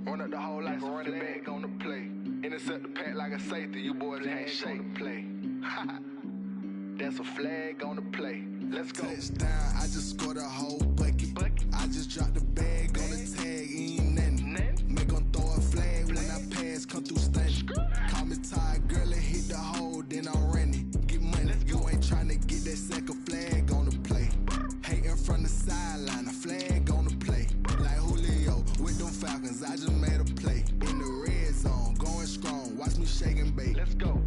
Run up the whole life, running back on the play. Intercept the pack like a safety, you boys ain't shake the play. That's a flag on the play. Let's go. Touchdown, I just scored a whole bucket. I just dropped the bag on the tag, ain't nothing. Make 'em throw a flag when I pass, come through stunning. Call me tired, girl, and hit the hole, then I'm running. Get money, you ain't tryna get that second flag on the play. Hating from the sideline, a flag on the play. Like Julio with them Falcons, I just made a play. In the red zone, going strong, watch me shake and bake. Let's go.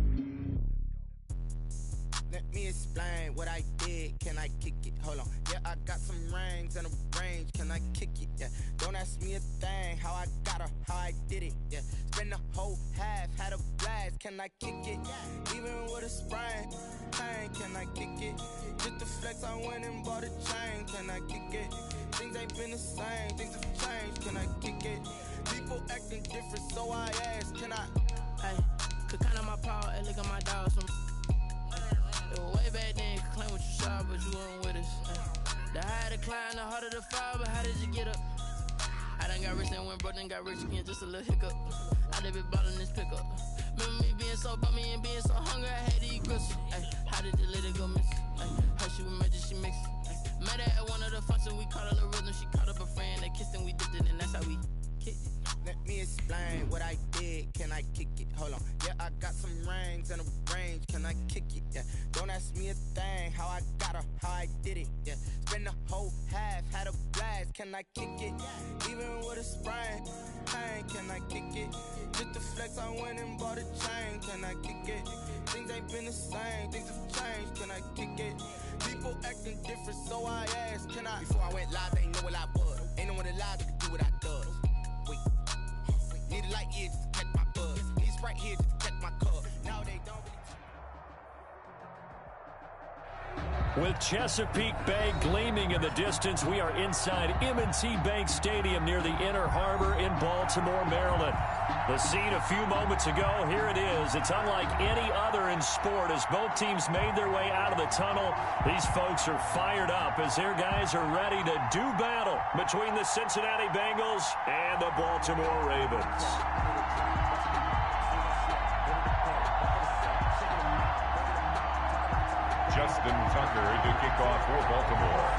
Let me explain what I did. Can I kick it? Hold on. Yeah, I got some rings and a range. Can I kick it? Yeah. Don't ask me a thing. How I got her, how I did it. Yeah. Spend the whole half, had a blast. Can I kick it? Even with a sprain. Pain, can I kick it? Just to flex, I went and bought a chain. Can I kick it? Things ain't been the same. Things have changed. Can I kick it? People acting different, so I ask. Can I? Hey, could count on my power and look at my dogs from. It was way back then, could claim what you saw, but you weren't with us. The higher the climb, the harder the fall, but how did you get up? I done got rich and went broke, then got rich again, just a little hiccup. I done been ballin' this pickup. Remember me being so bummy and being so hungry, I had to eat gristle. How did the lady go miss? How she was magic, she mixed. Met her at one of the functions, we caught her the rhythm, she caught up a friend, they kissed and we dipped it, and that's how we kicked it. Let me explain what I did. Can I kick it? Hold on. Yeah, I got some rings and a range. Can I kick it? Yeah. Don't ask me a thing. How I got her, how I did it. Yeah. Spend the whole half, had a blast. Can I kick it? Even with a sprain. Pain, can I kick it? Just to flex, I went and bought a chain. Can I kick it? Things ain't been the same. Things have changed. Can I kick it? People acting different, so I asked. Can I? Before I went live, they ain't know what I was. Ain't no one alive that could do what I does. Wait. Need a light here just to catch my buzz. Need Sprite here just to catch my cup. Now they don't really. With Chesapeake Bay gleaming in the distance, we are inside M&T Bank Stadium near the Inner Harbor in Baltimore, Maryland. The scene a few moments ago, here it is. It's unlike any other in sport as both teams made their way out of the tunnel. These folks are fired up as their guys are ready to do battle between the Cincinnati Bengals and the Baltimore Ravens. Justin Tucker to kick off for Baltimore.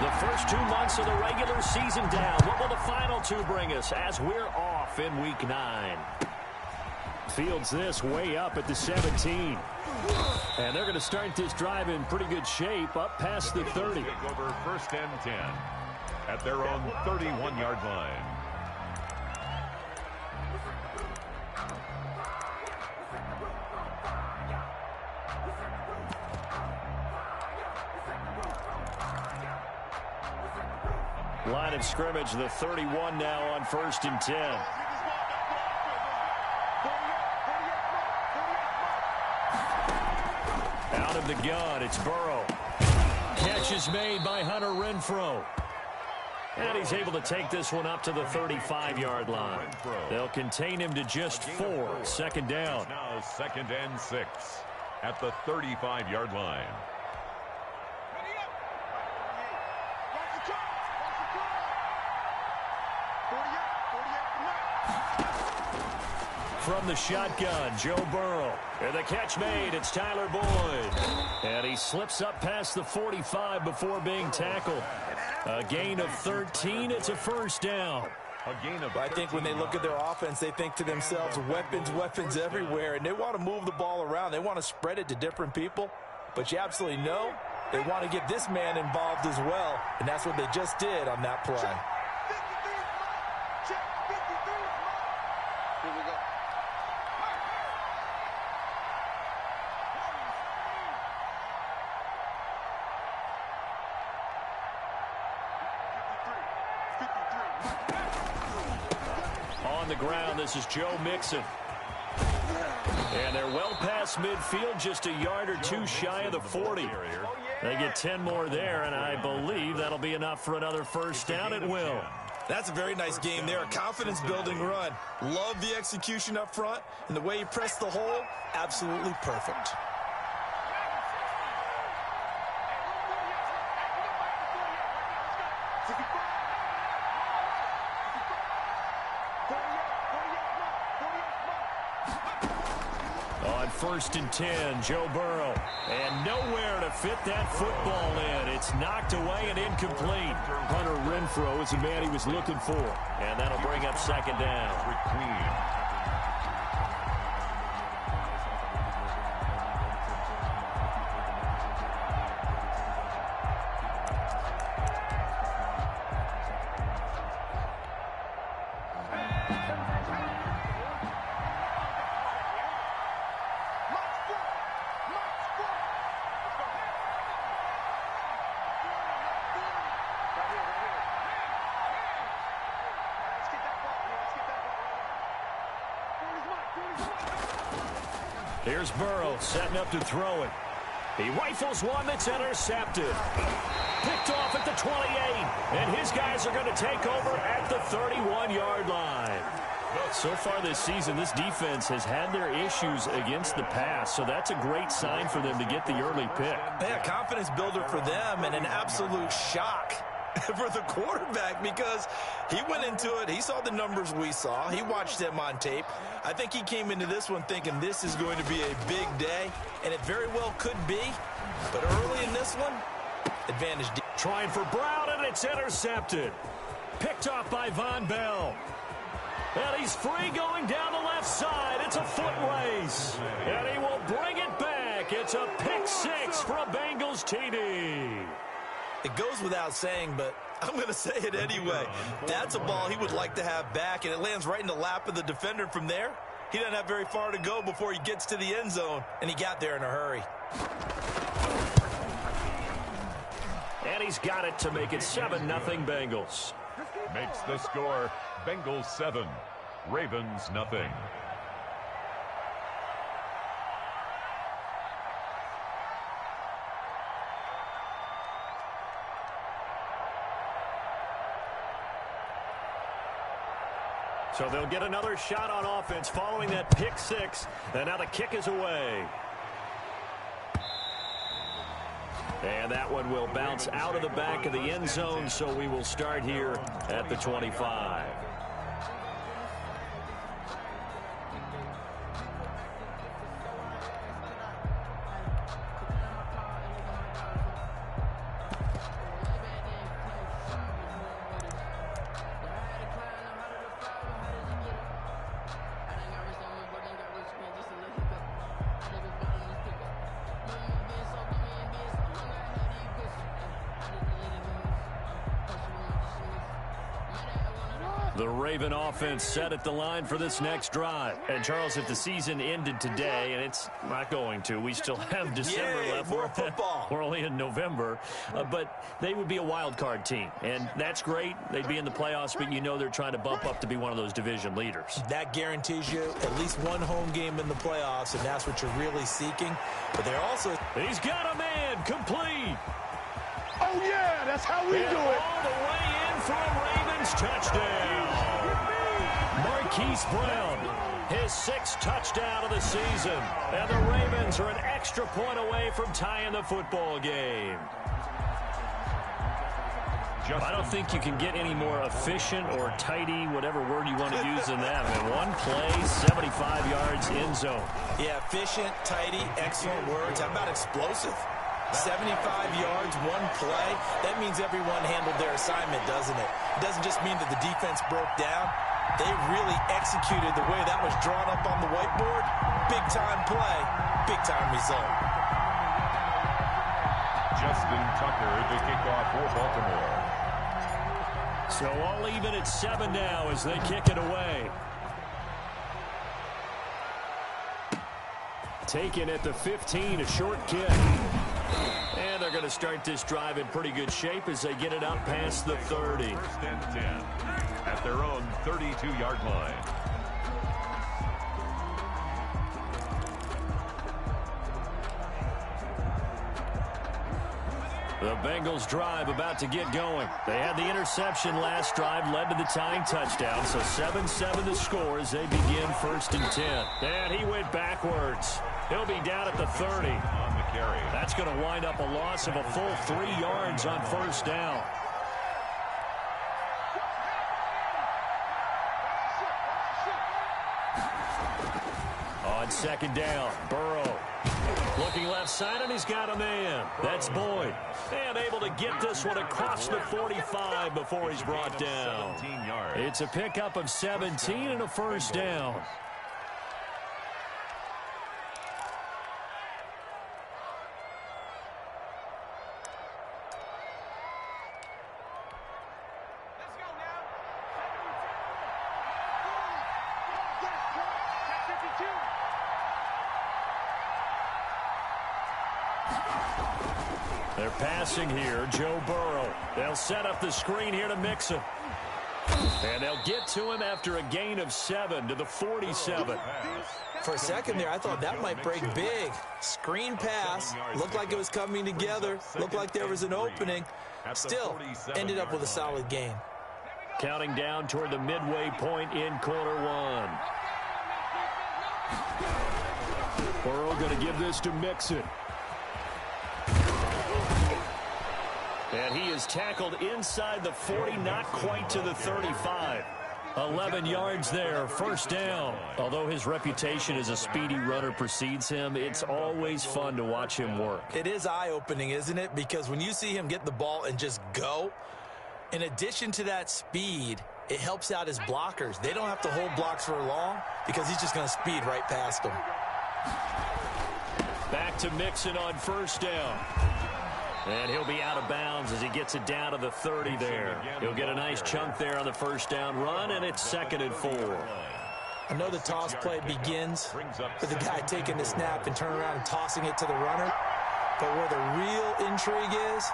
The first 2 months of the regular season down. What will the final two bring us as we're off in Week 9? Fields this way up at the 17. And they're going to start this drive in pretty good shape, up past the 30. Take over 1st and 10 at their own 31-yard line. Line of scrimmage, the 31 now on 1st and 10. Out of the gun, it's Burrow. Catch is made by Hunter Renfrow. And he's able to take this one up to the 35-yard line. They'll contain him to just 4. 2nd down. Now 2nd and 6 at the 35-yard line. From the shotgun, Joe Burrow. And the catch made, it's Tyler Boyd. And he slips up past the 45 before being tackled. A gain of 13, it's a 1st down. I think when they look at their offense, they think to themselves, weapons everywhere, and they want to move the ball around. They want to spread it to different people, but you absolutely know they want to get this man involved as well, and that's what they just did on that play. On the ground, this is Joe Mixon. And they're well past midfield, just a yard or two shy of the 40. They get 10 more there, and I believe that'll be enough for another 1st down. It will. That's a very nice game there. A confidence-building run. Love the execution up front, and the way he pressed the hole, absolutely perfect. On 1st and 10, Joe Burrow. And nowhere to fit that football in. It's knocked away and incomplete. Hunter Renfrow is the man he was looking for. And that'll bring up 2nd down. Here's Burrow setting up to throw it. He rifles one that's intercepted. Picked off at the 28. And his guys are going to take over at the 31-yard line. So far this season, this defense has had their issues against the pass. So that's a great sign for them to get the early pick. Yeah, confidence builder for them and an absolute shock for the quarterback because he went into it. He saw the numbers we saw. He watched them on tape. I think he came into this one thinking this is going to be a big day, and it very well could be. But early in this one, advantage. Trying for Brown, and it's intercepted. Picked off by Von Bell. And he's free going down the left side. It's a foot race. And he will bring it back. It's a pick 6 for a Bengals TD. It goes without saying, but I'm going to say it anyway. That's a ball he would like to have back, and it lands right in the lap of the defender from there. He doesn't have very far to go before he gets to the end zone, and he got there in a hurry. And he's got it to make it 7-0 Bengals. Makes the score Bengals 7, Ravens nothing. So they'll get another shot on offense following that pick 6. And now the kick is away. And that one will bounce out of the back of the end zone, so we will start here at the 25. The Raven offense set at the line for this next drive. And, Charles, if the season ended today, and it's not going to, we still have December left. More football. We're only in November. But they would be a wild card team. And that's great. They'd be in the playoffs, but you know they're trying to bump up to be one of those division leaders. That guarantees you at least one home game in the playoffs, and that's what you're really seeking. But they're also... He's got a man complete. Oh, yeah, that's how we do it. All the way in for a Ravens touchdown. Marquise Brown, his 6th touchdown of the season. And the Ravens are an extra point away from tying the football game. I don't think you can get any more efficient or tidy, whatever word you want to use in that. I mean, one play, 75 yards in zone. Yeah, efficient, tidy, excellent words. How about explosive? 75 yards, one play. That means everyone handled their assignment, doesn't it? It doesn't just mean that the defense broke down. They really executed the way that was drawn up on the whiteboard. Big-time play, big-time result. Justin Tucker to kick off for Baltimore. So all even at 7 now as they kick it away. Taken at the 15, a short kick. And they're going to start this drive in pretty good shape as they get it up past the 30. 1st and 10 at their own 32-yard line. The Bengals drive about to get going. They had the interception last drive, led to the tying touchdown. So 7-7 the score as they begin 1st and 10. And he went backwards. He'll be down at the 30. On the carry. That's going to wind up a loss of a full 3 yards on 1st down. On 2nd down, Burrow. Looking left side, and he's got a man. That's Boyd. And able to get this one across the 45 before he's brought down. It's a pickup of 17 and a 1st down. They're passing here, Joe Burrow. They'll set up the screen here to Mixon. And they'll get to him after a gain of 7 to the 47. For a second there, I thought that might break big. Screen pass. Looked like it was coming together. Looked like there was an opening. Still, ended up with a solid gain. Counting down toward the midway point in quarter 1. Burrow going to give this to Mixon. And he is tackled inside the 40, not quite to the 35. 11 yards there, 1st down. Although his reputation as a speedy runner precedes him, it's always fun to watch him work. It is eye-opening, isn't it? Because when you see him get the ball and just go, in addition to that speed, it helps out his blockers. They don't have to hold blocks for long because he's just going to speed right past them. Back to Mixon on 1st down. And he'll be out of bounds as he gets it down to the 30 there. He'll get a nice chunk there on the 1st down run, and it's 2nd and 4. I know the toss play begins with the guy taking the snap and turning around and tossing it to the runner. But where the real intrigue is,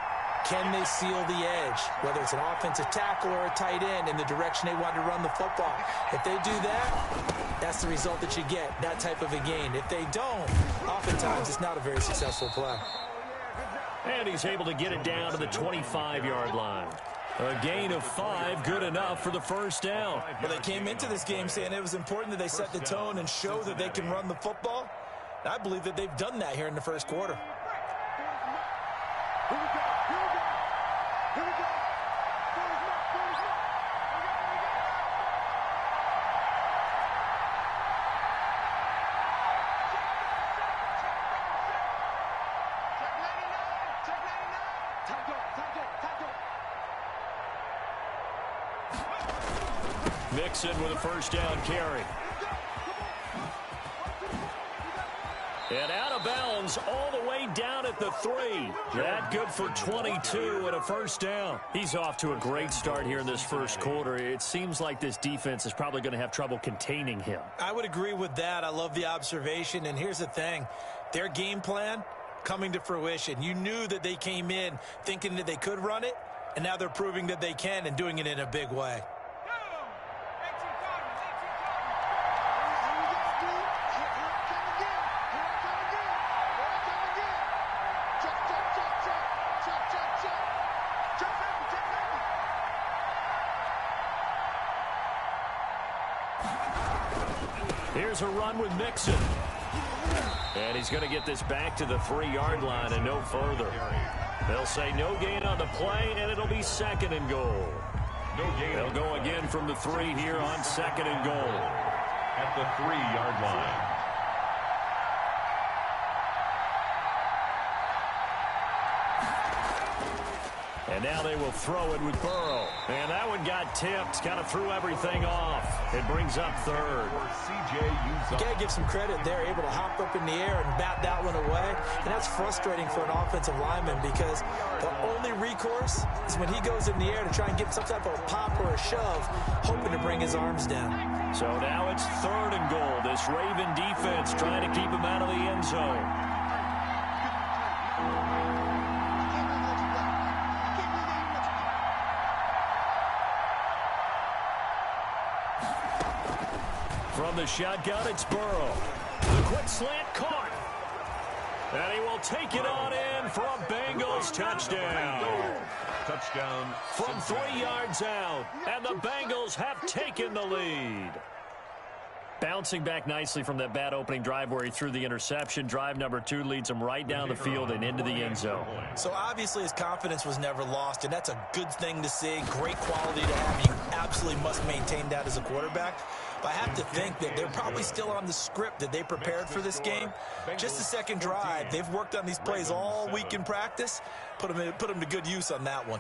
can they seal the edge? Whether it's an offensive tackle or a tight end in the direction they want to run the football. If they do that, that's the result that you get, that type of a gain. If they don't, oftentimes it's not a very successful play. And he's able to get it down to the 25-yard line. A gain of 5, good enough for the 1st down. Well, they came into this game saying it was important that they set the tone and show that they can run the football. And I believe that they've done that here in the 1st quarter. Mixon with a 1st down carry. And out of bounds all the way down at the 3. That good for 22 and a 1st down. He's off to a great start here in this 1st quarter. It seems like this defense is probably going to have trouble containing him. I would agree with that. I love the observation. And here's the thing. Their game plan coming to fruition. You knew that they came in thinking that they could run it, and now they're proving that they can and doing it in a big way. Here's a run with Mixon. And he's going to get this back to the 3-yard line and no further. They'll say no gain on the play, and it'll be 2nd and goal. They'll go again from the 3 here on 2nd and goal. At the 3-yard line. And now they will throw it with Burrow. And that one got tipped, kind of threw everything off. It brings up 3rd. You got to give some credit there, able to hop up in the air and bat that one away. And that's frustrating for an offensive lineman because the only recourse is when he goes in the air to try and get some type of a pop or a shove, hoping to bring his arms down. So now it's 3rd and goal. This Raven defense trying to keep him out of the end zone. From the shotgun, it's Burrow. The quick slant caught. And he will take it on in for a Bengals touchdown. Touchdown. From 3 yards out, and the Bengals have taken the lead. Bouncing back nicely from that bad opening drive where he threw the interception. Drive number 2 leads him right down the field and into the end zone. So obviously his confidence was never lost, and that's a good thing to see. Great quality to have. You absolutely must maintain that as a quarterback. But I have to think that they're probably still on the script that they prepared for this game. Just the second drive. They've worked on these plays all week in practice. Put them to good use on that one.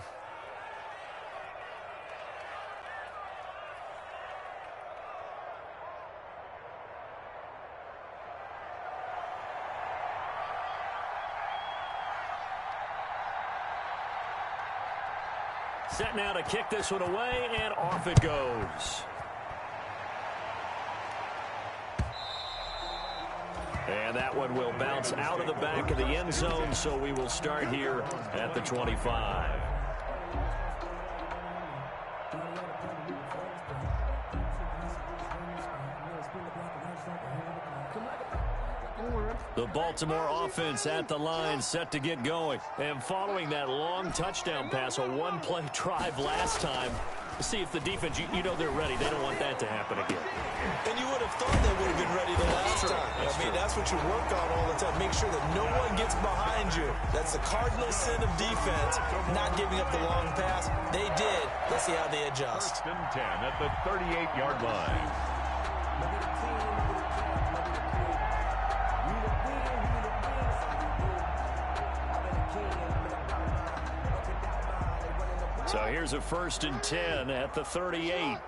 Set now to kick this one away, and off it goes. And that one will bounce out of the back of the end zone, so we will start here at the 25. The Baltimore offense at the line, set to get going. And following that long touchdown pass, a one-play drive last time, see if the defense, you know they're ready. They don't want that to happen again. And you would have thought they would have been ready the last time. I mean, that's what you work on all the time. Make sure that no one gets behind you. That's the cardinal sin of defense, not giving up the long pass. They did. Let's see how they adjust. 1st and 10 at the 38-yard line. So here's a 1st and 10 at the 38.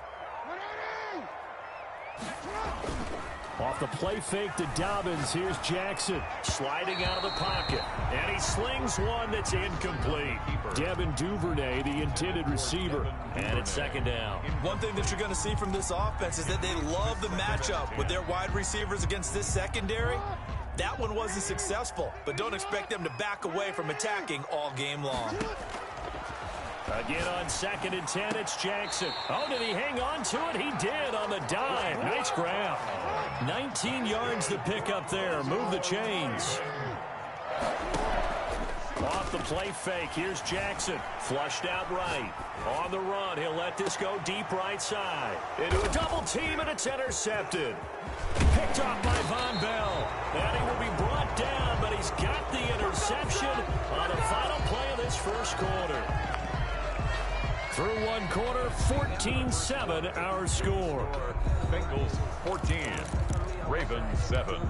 Off the play fake to Dobbins. Here's Jackson sliding out of the pocket. And he slings one that's incomplete. Devin Duvernay, the intended receiver. And it's 2nd down. One thing that you're going to see from this offense is that they love the matchup with their wide receivers against this secondary. That one wasn't successful, but don't expect them to back away from attacking all game long. Again on 2nd and 10, it's Jackson. Oh, did he hang on to it? He did on the dive. Nice grab. 19 yards to pick up there. Move the chains. Off the play fake. Here's Jackson. Flushed out right. On the run, he'll let this go deep right side. Into a double team, and it's intercepted. Picked off by Von Bell. And he will be brought down, but he's got the interception on the final play of this first quarter. Through one quarter, 14-7 our score. Bengals 14, Ravens 7.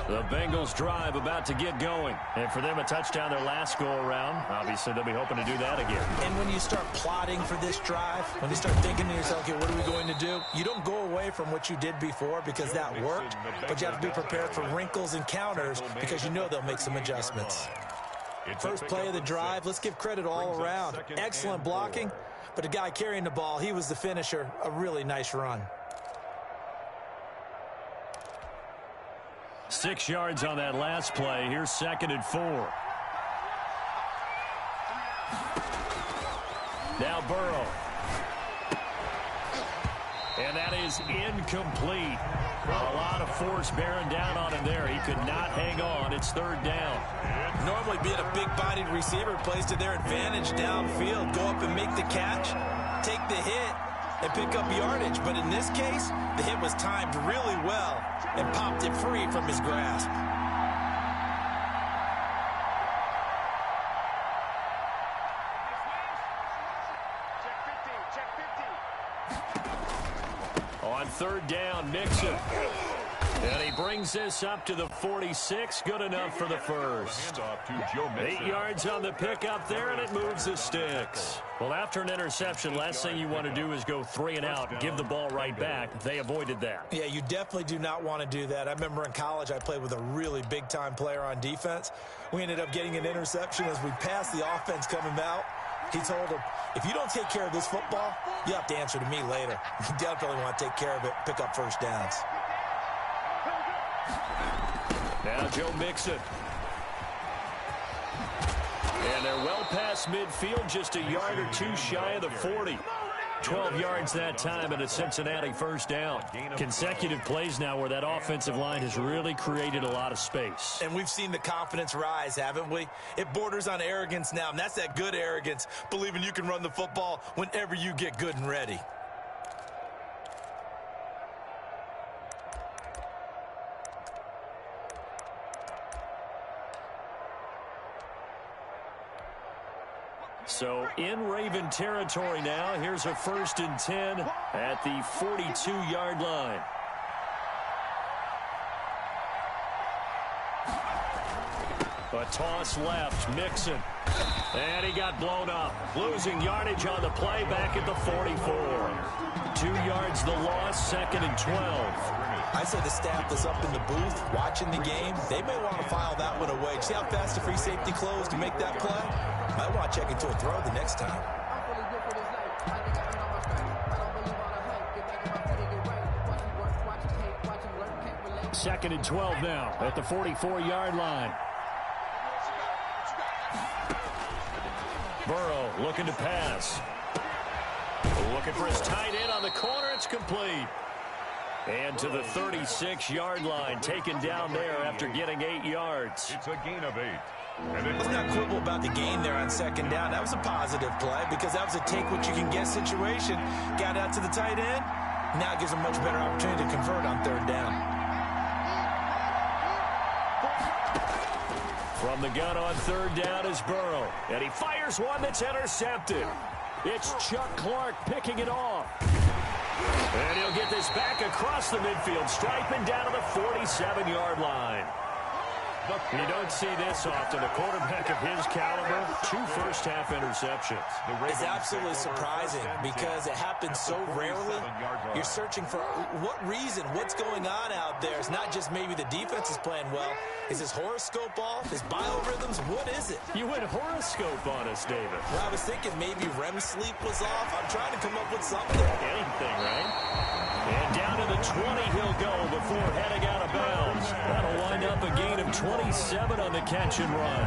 The Bengals drive about to get going. And for them, a touchdown their last go-around. Obviously, they'll be hoping to do that again. And when you start plotting for this drive, when you start thinking to yourself, okay, what are we going to do? You don't go away from what you did before because that worked, but you have to be prepared for wrinkles and counters because you know they'll make some adjustments. First play of the drive, let's give credit all around. Excellent blocking, but the guy carrying the ball, he was the finisher. A really nice run. 6 yards on that last play. Here's 2nd and 4. Now Burrow. And that is incomplete. A lot of force bearing down on him there. He could not hang on. It's 3rd down. Normally being a big-bodied receiver plays to their advantage downfield. Go up and make the catch, take the hit, and pick up yardage. But in this case, the hit was timed really well and popped it free from his grasp. On 3rd down, Mixon. And he brings this up to the 46. Good enough for the first. Handoff to Joe Mixon. 8 yards on the pickup there, and it moves the sticks. Well, after an interception, last thing you want to do is go 3 and out and give the ball right back. They avoided that. Yeah, you definitely do not want to do that. I remember in college I played with a really big-time player on defense. We ended up getting an interception as we passed the offense coming out. He told him, if you don't take care of this football, you have to answer to me later. You definitely want to take care of it, pick up first downs. Now Joe Mixon. And they're well past midfield, just a yard or two shy of the 40. 12 yards that time and a Cincinnati first down. Consecutive plays now where that offensive line has really created a lot of space. And we've seen the confidence rise, haven't we? It borders on arrogance now, and that's that good arrogance, believing you can run the football whenever you get good and ready. So in Raven territory now. Here's a 1st and 10 at the 42-yard line. A toss left, Mixon. And he got blown up. Losing yardage on the play back at the 44. 2 yards the loss, 2nd and 12. I say the staff that's up in the booth watching the game, they may want to file that one away. See how fast the free safety closed to make that play? Might want to check into a throw the next time. 2nd and 12 now at the 44-yard line. Burrow looking to pass. Looking for his tight end on the corner. It's complete. And to the 36-yard line, taken down there after getting 8 yards. It's a gain of 8. Let's not quibble about the gain there on 2nd down. That was a positive play because that was a take-what-you-can-get situation. Got out to the tight end. Now it gives him much better opportunity to convert on 3rd down. From the gun on 3rd down is Burrow. And he fires one that's intercepted. It's Chuck Clark picking it off. And he'll get this back across the midfield, striping down to the 47-yard line. You don't see this often. A quarterback of his caliber, 2 first-half interceptions. It's absolutely surprising because it happens so rarely. You're searching for what reason, what's going on out there. It's not just maybe the defense is playing well. Is his horoscope off? His biorhythms? What is it? You went horoscope on us, David. Well, I was thinking maybe REM sleep was off. I'm trying to come up with something. Anything, right? And down to the 20 he'll go before heading out of bounds. That'll wind up a gain of 27 on the catch and run.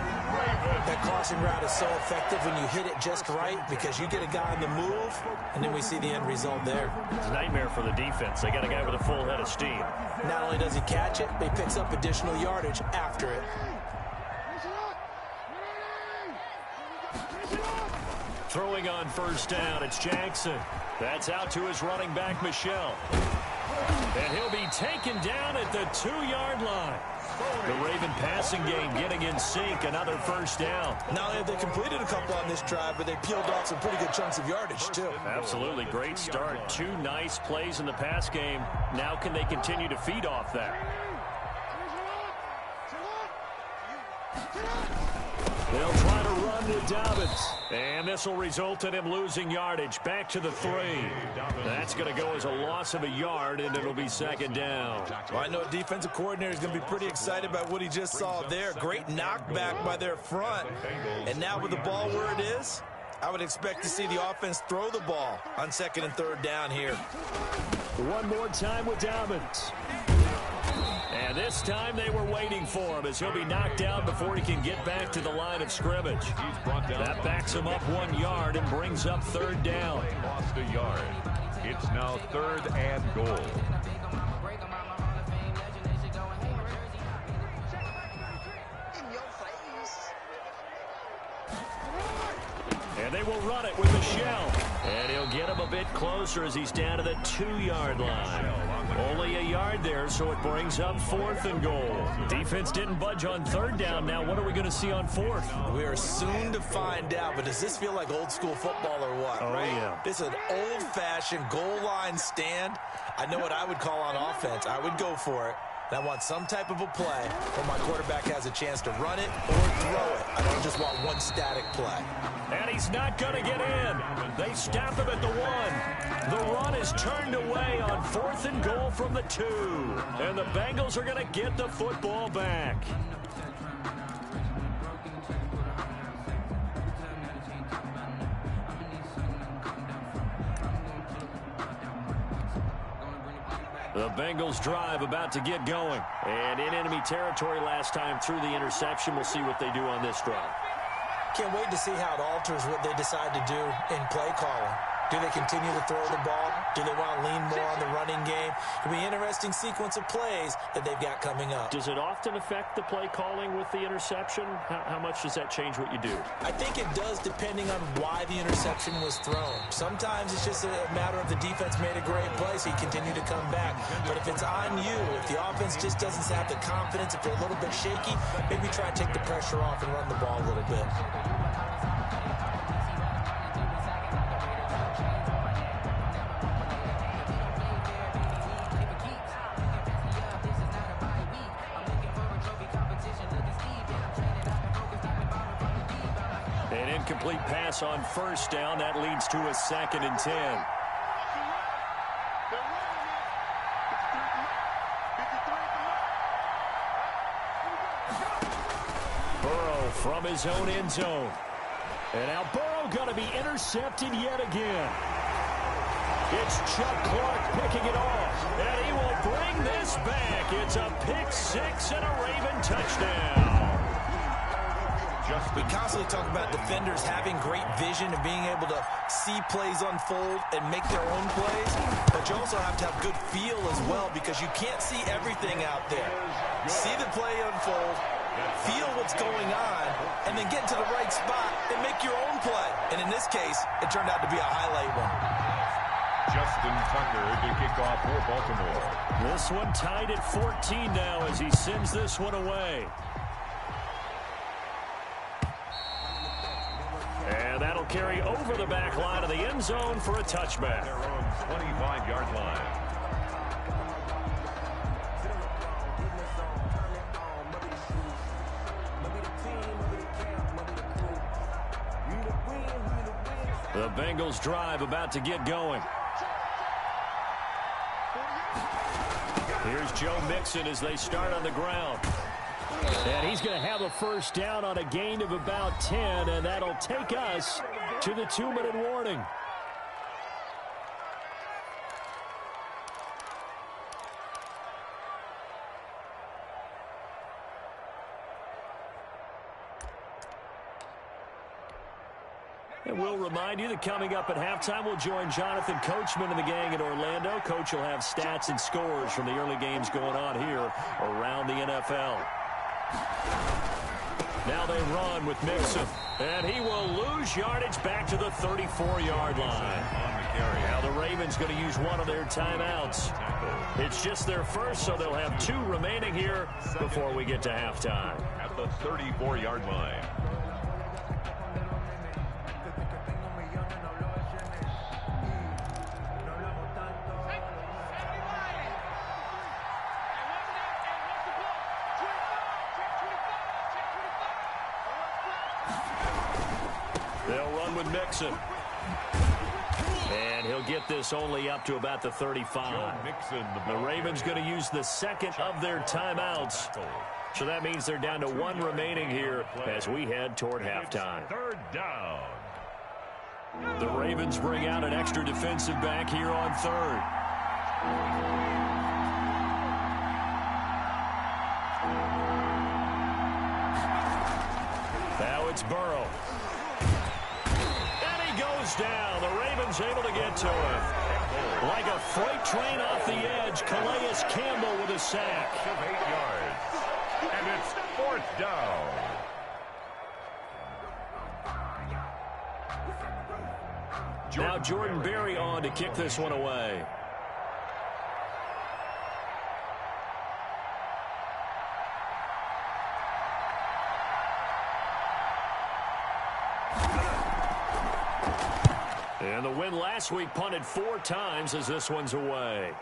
That crossing route is so effective when you hit it just right because you get a guy on the move, and then we see the end result there. It's a nightmare for the defense. They got a guy with a full head of steam. Not only does he catch it, but he picks up additional yardage after it. Throwing on 1st down, it's Jackson. That's out to his running back, Michel. And he'll be taken down at the 2-yard line. The Raven passing game getting in sync, another 1st down. Not only have they completed a couple on this drive, but they peeled off some pretty good chunks of yardage, too. Absolutely, great start. 2 nice plays in the pass game. Now can they continue to feed off that? They'll try to run to Dobbins. And this will result in him losing yardage. Back to the 3. That's going to go as a loss of a yard, and it'll be 2nd down. Well, I know a defensive coordinator is going to be pretty excited about what he just saw there. Great knockback by their front. And now with the ball where it is, I would expect to see the offense throw the ball on 2nd and 3rd down here. One more time with Dobbins. And this time they were waiting for him as he'll be knocked down before he can get back to the line of scrimmage. That backs him up 1 yard and brings up 3rd down. Lost a yard. It's now 3rd and goal. And they will run it with Michel. And he'll get him a bit closer as he's down to the 2-yard line. Only a yard there, so it brings up 4th and goal. Defense didn't budge on 3rd down. Now what are we going to see on 4th? We are soon to find out, but does this feel like old school football or what? Oh, right? Yeah. This is an old-fashioned goal line stand. I know what I would call on offense. I would go for it. I want some type of a play where my quarterback has a chance to run it or throw it. I don't just want one static play. And he's not going to get in. They stop him at the 1. The run is turned away on 4th and goal from the 2. And the Bengals are going to get the football back. The Bengals drive about to get going. And in enemy territory last time through the interception. We'll see what they do on this drive. Can't wait to see how it alters what they decide to do in play calling. Do they continue to throw the ball? Do they want to lean more on the running game? It'll be an interesting sequence of plays that they've got coming up. Does it often affect the play calling with the interception? How much does that change what you do? I think it does depending on why the interception was thrown. Sometimes it's just a matter of the defense made a great play, so you continue to come back. But if it's on you, if the offense just doesn't have the confidence, if they're a little bit shaky, maybe try to take the pressure off and run the ball a little bit. An incomplete pass on first down. That leads to a 2nd and 10. Burrow from his own end zone. And now Burrow going to be intercepted yet again. It's Chuck Clark picking it off. And he will bring this back. It's a pick-6 and a Raven touchdown. We constantly talk about defenders having great vision and being able to see plays unfold and make their own plays, but you also have to have good feel as well because you can't see everything out there. See the play unfold, feel what's going on, and then get into the right spot and make your own play. And in this case, it turned out to be a highlight one. Justin Tucker to kick off for Baltimore. This one tied at 14 now as he sends this one away. And that'll carry over the back line of the end zone for a touchback. Their own 25-yard line. The Bengals drive about to get going. Here's Joe Mixon as they start on the ground. And he's going to have a first down on a gain of about 10, and that'll take us to the 2-minute warning. And we'll remind you that coming up at halftime, we'll join Jonathan Coachman and the gang in Orlando. Coach will have stats and scores from the early games going on here around the NFL. Now they run with Mixon, and he will lose yardage back to the 34-yard line. Now the Ravens going to use one of their timeouts. It's just their first, so they'll have 2 remaining here before we get to halftime. At the 34-yard line. Mixon. And he'll get this only up to about the 35. The Ravens going to use the second of their timeouts. So that means they're down to 1 remaining here as we head toward halftime. 3rd down. The Ravens bring out an extra defensive back here on 3rd. Now it's Burrow. Goes down. The Ravens able to get to him. Like a freight train off the edge, Calais Campbell with a sack. 8 yards. And it's 4th down. Now Jordan Berry on to kick this one away. And the win last week punted 4 times as this one's away.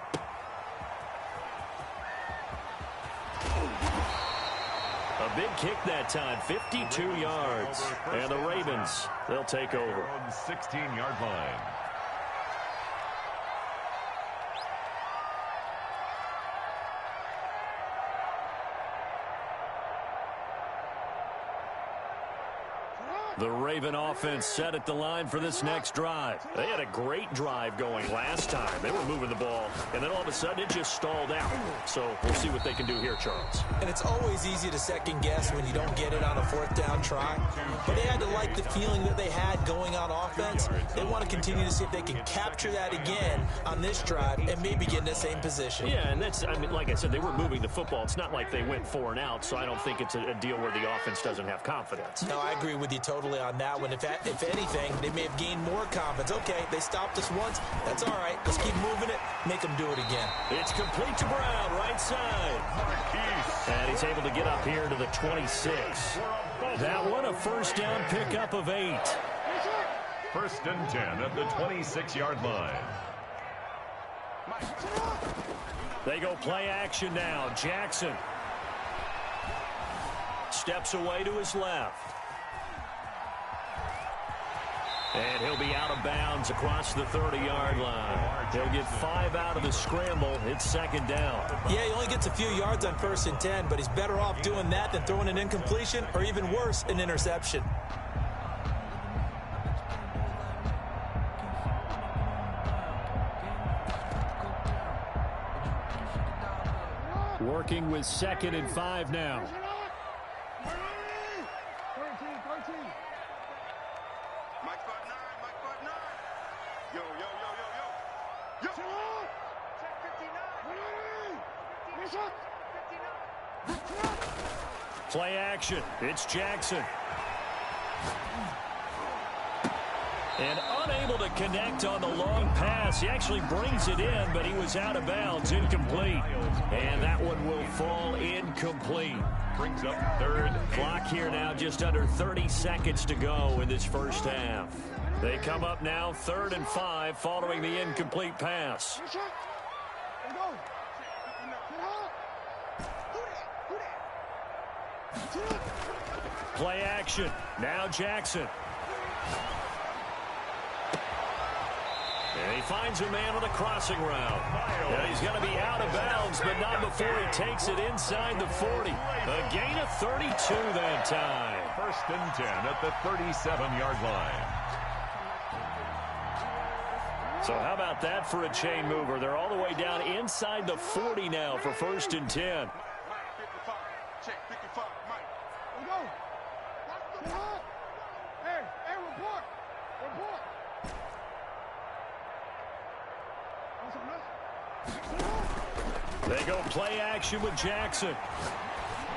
A big kick that time, 52 yards. And the Ravens, they'll take over. On the 16-yard line. The Ravens Raven offense set at the line for this next drive. They had a great drive going last time. They were moving the ball, and then all of a sudden it just stalled out. So we'll see what they can do here, Charles. And it's always easy to second guess when you don't get it on a fourth down try. But they had to like the feeling that they had going on offense. They want to continue to see if they can capture that again on this drive and maybe get in the same position. Yeah, and that's, I mean, like I said, they were moving the football. It's not like they went 4 and out, so I don't think it's a deal where the offense doesn't have confidence. No, I agree with you totally on that one. If anything, they may have gained more confidence. Okay, they stopped us once. That's all right. Let's keep moving it. Make them do it again. It's complete to Brown, right side. And he's able to get up here to the 26. That one a first down pickup of 8. First and 10 at the 26-yard line. They go play action now. Jackson steps away to his left. And he'll be out of bounds across the 30-yard line. He'll get 5 out of the scramble. It's second down. Yeah, he only gets a few yards on first and 10, but he's better off doing that than throwing an incompletion or even worse, an interception. Working with 2nd and 5 now. Play action. It's Jackson. And unable to connect on the long pass. He actually brings it in, but he was out of bounds, incomplete. And that one will fall incomplete. Brings up third. Clock here now, just under 30 seconds to go in this first half. They come up now 3rd and 5 following the incomplete pass. Play action. Now Jackson. And he finds a man on the crossing route. And he's going to be out of bounds, but not before he takes it inside the 40. A gain of 32 that time. First and 10 at the 37-yard line. So how about that for a chain mover? They're all the way down inside the 40 now for 1st and 10. They go play action with Jackson.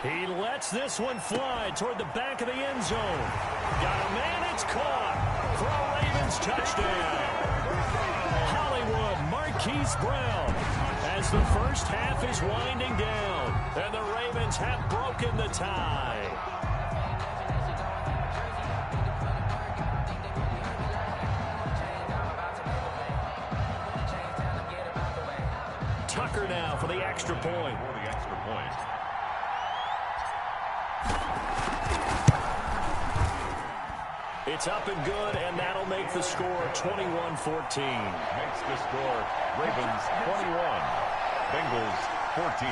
He lets this one fly toward the back of the end zone. Got a man, it's caught for a Ravens touchdown. Hollywood Marquise Brown as the first half is winding down. And the Ravens have broken the tie. Tucker now for the extra point. It's up and good, and that'll make the score 21-14. Makes the score Ravens 21, Bengals 14.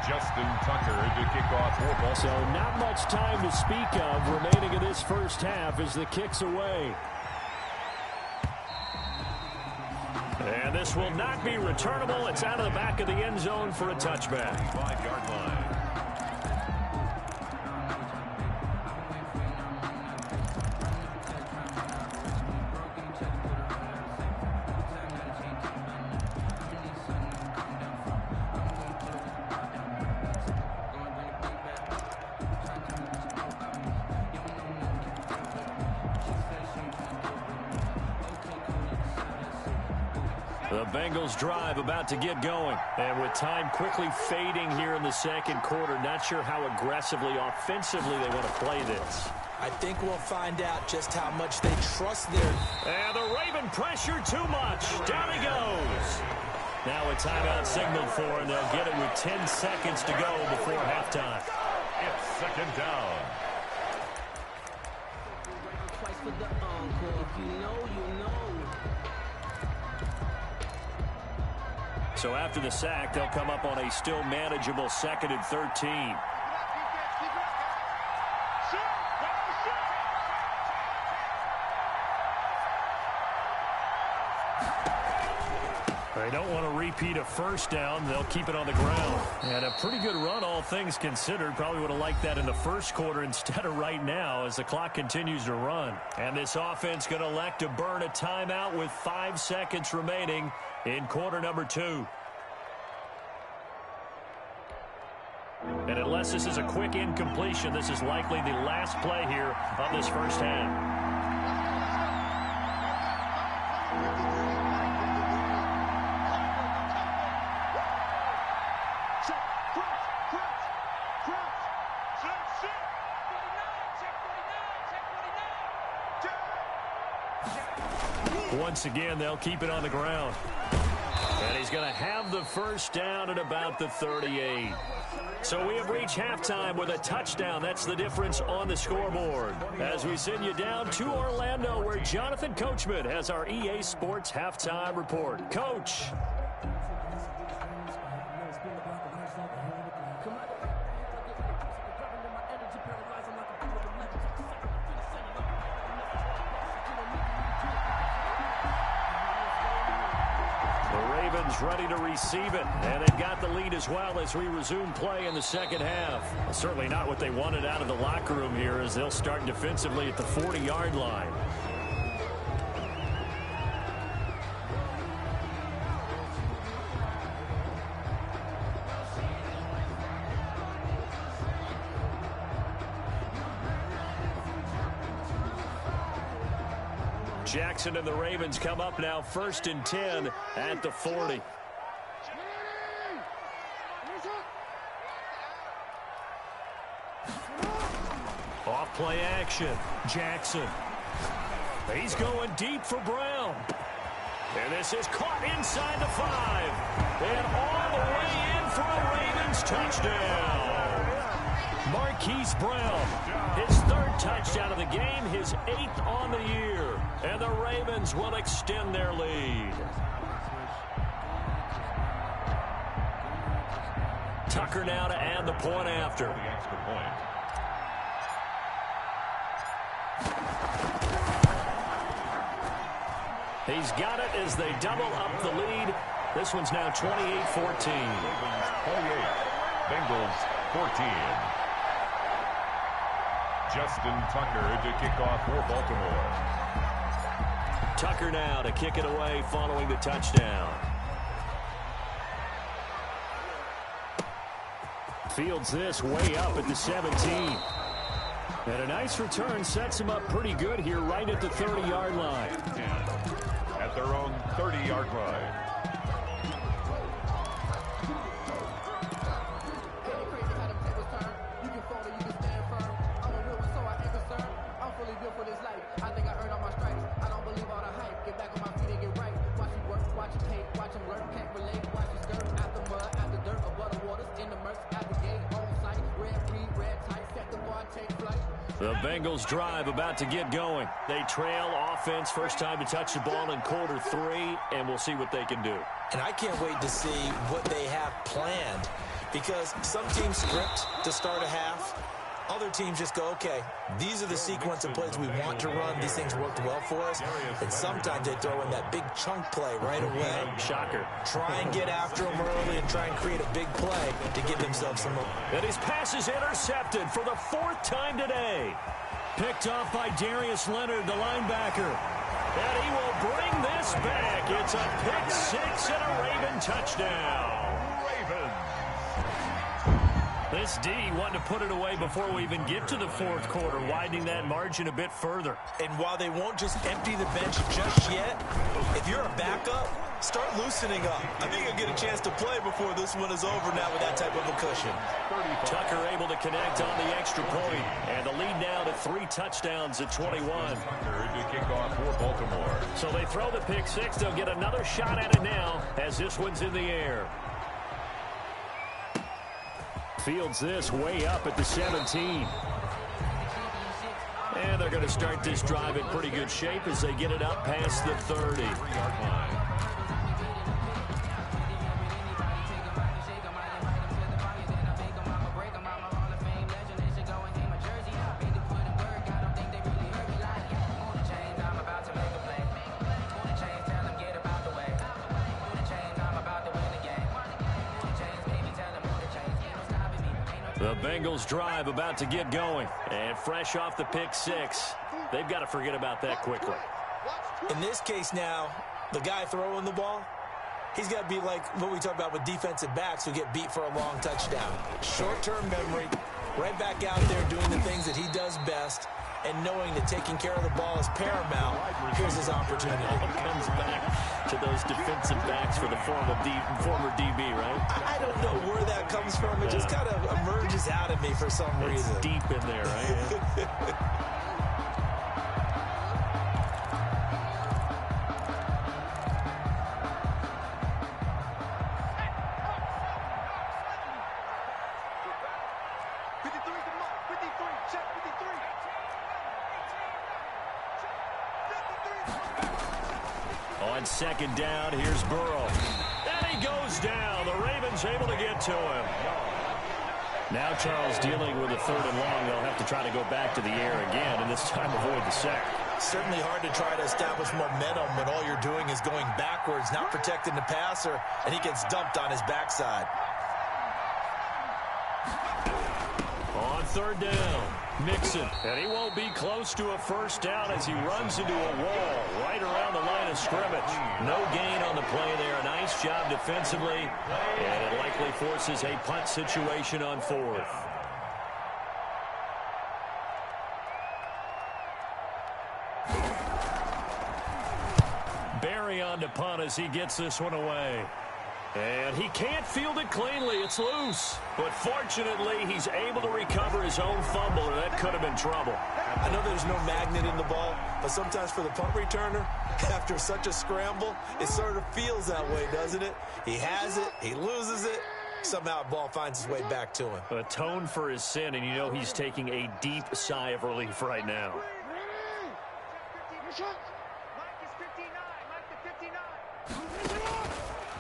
Justin Tucker to kick off football. So not much time to speak of remaining in this first half as the kick's away. And this will not be returnable. It's out of the back of the end zone for a touchback. 5-yard line. The Bengals drive about to get going. And with time quickly fading here in the second quarter, not sure how aggressively, offensively they want to play this. I think we'll find out just how much they trust their... And the Raven pressure too much. Down he goes. Now a timeout signaled for, and they'll get it with 10 seconds to go before halftime. It's second down. Twice for the encore. If you know, you know. So after the sack, they'll come up on a still manageable 2nd and 13. They don't want to repeat a first down. They'll keep it on the ground. And a pretty good run, all things considered. Probably would have liked that in the first quarter instead of right now as the clock continues to run. And this offense going to elect to burn a timeout with 5 seconds remaining in quarter number 2. And unless this is a quick incompletion, this is likely the last play here of this first half. Once again, they'll keep it on the ground. And he's going to have the first down at about the 38. So we have reached halftime with a touchdown. That's the difference on the scoreboard. As we send you down to Orlando, where Jonathan Coachman has our EA Sports halftime report. Coach. Ready to receive it, and they've got the lead as well as we resume play in the second half. Certainly not what they wanted out of the locker room here, as they'll start defensively at the 40-yard line. Jackson and the Ravens come up now 1st and 10 at the 40. Off play action. Jackson. He's going deep for Brown. And this is caught inside the 5. And all the way in for a Ravens touchdown. Marquise Brown, his 3rd touchdown of the game, his 8th on the year. And the Ravens will extend their lead. Tucker now to add the point after. The extra point. He's got it as they double up the lead. This one's now 28-14. 28. Bengals 14. Justin Tucker to kick off for Baltimore. Tucker now to kick it away following the touchdown. Fields this way up at the 17. And a nice return sets him up pretty good here right at the 30-yard line. At their own 30-yard line. The Bengals drive about to get going. They trail offense, first time to touch the ball in quarter 3, and we'll see what they can do. And I can't wait to see what they have planned, because some teams script to start a half. Other teams just go, okay, these are the sequence of plays we want to run. These things worked well for us. And sometimes they throw in that big chunk play right away. Shocker. Try and get after them early and try and create a big play to give themselves some more. And his pass is intercepted for the 4th time today. Picked off by Darius Leonard, the linebacker. And he will bring this back. It's a pick 6 and a Raven touchdown. Ravens. This D wanted to put it away before we even get to the 4th quarter, widening that margin a bit further. And while they won't just empty the bench just yet, if you're a backup, start loosening up. I think you'll get a chance to play before this one is over now with that type of a cushion. Tucker able to connect on the extra point, and the lead now to 3 touchdowns at 21. Tucker to kick off for Baltimore. So they throw the pick 6. They'll get another shot at it now as this one's in the air. Fields this way up at the 17. And they're going to start this drive in pretty good shape as they get it up past the 30. 3-yard line. Bengals drive about to get going. And fresh off the pick six, they've got to forget about that quickly. In this case now, the guy throwing the ball, he's got to be like what we talk about with defensive backs who get beat for a long touchdown. Short-term memory, right back out there doing the things that he does best, and knowing that taking care of the ball is paramount. Here's his opportunity. It all comes back to those defensive backs for the former DB, right? I don't know where that comes from. It just kind of emerges out of me for some reason. It's deep in there, right? On second down, here's Burrow. And he goes down. The Ravens able to get to him. Now Charles dealing with a 3rd and long. They'll have to try to go back to the air again, and this time avoid the sack. Certainly hard to try to establish momentum when all you're doing is going backwards, not protecting the passer, and he gets dumped on his backside. On 3rd down, Mixon. And he won't be close to a 1st down as he runs into a wall right around the line of scrimmage. No gain on the play there. A nice job defensively. And it likely forces a punt situation on 4th. Barry on to punt as he gets this one away. And he can't field it cleanly. It's loose. But fortunately, he's able to recover his own fumble, or that could have been trouble. I know there's no magnet in the ball, but sometimes for the punt returner, after such a scramble, it sort of feels that way, doesn't it? He has it, he loses it, somehow the ball finds its way back to him. Atone for his sin, and you know he's taking a deep sigh of relief right now.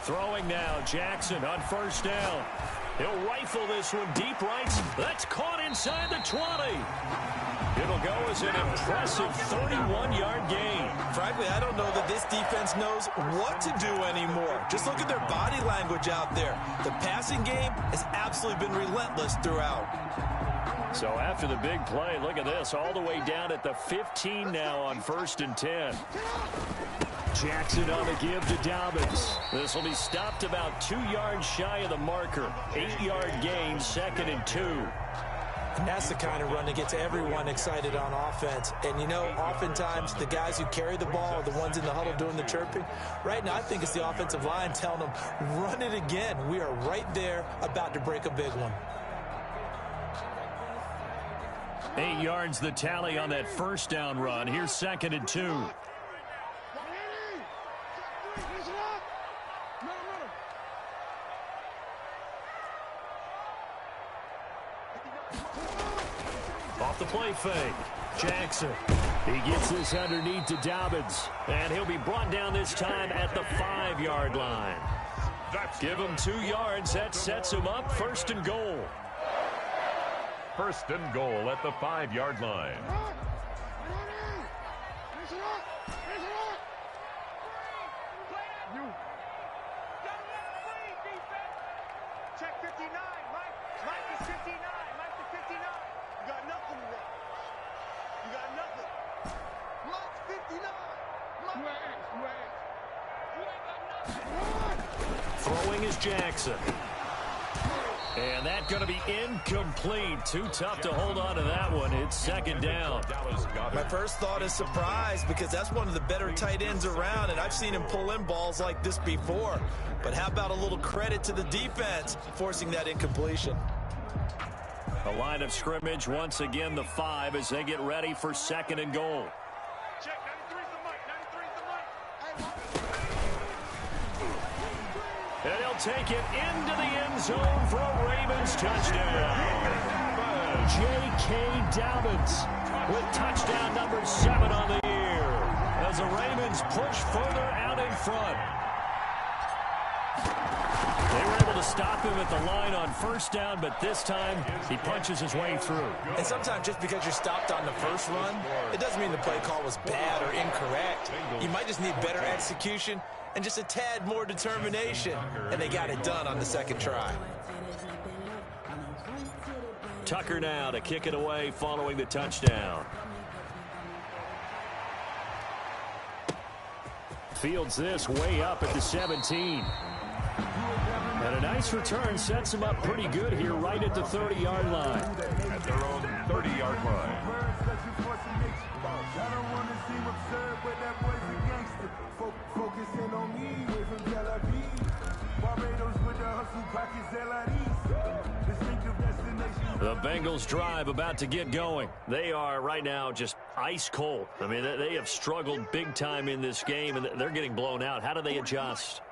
Throwing now, Jackson on 1st down. He'll rifle this one deep right. That's caught inside the 20. It'll go as an impressive 31-yard gain. Frankly, I don't know that this defense knows what to do anymore. Just look at their body language out there. The passing game has absolutely been relentless throughout. So after the big play, look at this, all the way down at the 15 now on 1st and 10. Jackson on the give to Dobbins. This will be stopped about 2 yards shy of the marker. 8-yard gain, 2nd and 2. And that's the kind of run that gets everyone excited on offense. And, you know, oftentimes the guys who carry the ball are the ones in the huddle doing the chirping. Right now, I think it's the offensive line telling them, run it again. We are right there about to break a big one. 8 yards the tally on that 1st down run. Here's 2nd and 2. Off the play fake. Jackson. He gets this underneath to Dobbins. And he'll be brought down this time at the 5-yard line. Give him 2 yards. That sets him up. 1st and goal. 1st and goal at the 5-yard line. Check 59. Mike is 59. Mike is 59. You got nothing today. You got nothing. Mike's 59. Throwing is Jackson. And that's going to be incomplete. Too tough to hold on to that one. It's 2nd down. My first thought is surprise, because that's one of the better tight ends around, and I've seen him pull in balls like this before. But how about a little credit to the defense forcing that incompletion? A line of scrimmage, once again the 5 as they get ready for 2nd and goal. Check 93's the mic. 93's the mic. And he'll take it into the end zone for a Ravens touchdown. J.K. Dobbins with touchdown number 7 on the year as the Ravens push further out in front. They were able to stop him at the line on 1st down, but this time he punches his way through. And sometimes just because you're stopped on the first run, it doesn't mean the play call was bad or incorrect. You might just need better execution and just a tad more determination, and they got it done on the 2nd try. Tucker now to kick it away following the touchdown. Fields this way up at the 17. And a nice return sets him up pretty good here right at the 30-yard line. At their own 30-yard line. The Bengals drive about to get going. They are right now just ice cold. I mean, they have struggled big time in this game, and they're getting blown out. How do they adjust?